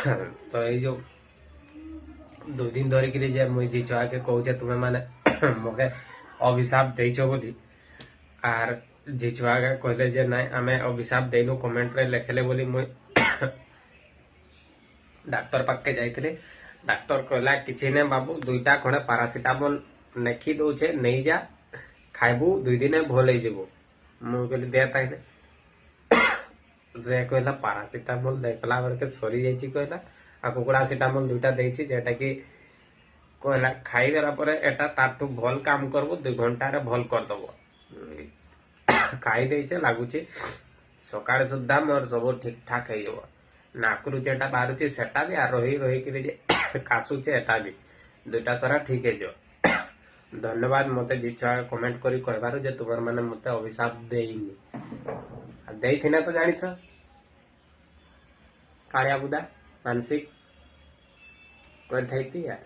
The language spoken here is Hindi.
तो ये जो 2 दिन धरिक मुई जी छुआ के कहे तुम्हें मैंने मोके अभिशाप देछ बोली आर जी छुआ के कहले जे ना आम अभिशाप देनु कमेंट रे लिखले बोली मुई डाक्तर पाखे जाइए डाक्तर कहला किसी ने बाबू 2टा खड़े पारासीटामोल नेखी दौचे नहीं जा खाइबू 2 दिन भल हो मुझे दे ताइने से कहला पारासीटामोल देखला बेलके सरी जाइए कहला आ कुकुड़ा सीटामोल 2टा देछि जेटा कि कहला खाई देला परे एटा ताटू भल काम करबो 2 घंटा रे भल कर दबो खाई देछे लागुचे सकाळे सुद्धा मोर सब ठीक ठाक हो जबो नाकरू जेटा बाहरुचे सेटा भी आ रही रही कि जे कासुचे एटा भी 2टा सारा ठीक है जो धन्यवाद मते जिछा कमेंट करी कहबार जे तुमर माने मते अभिशाप देइनी देइथिना तो जानिछ कालिया बुदा मानसिक कर थैती यार।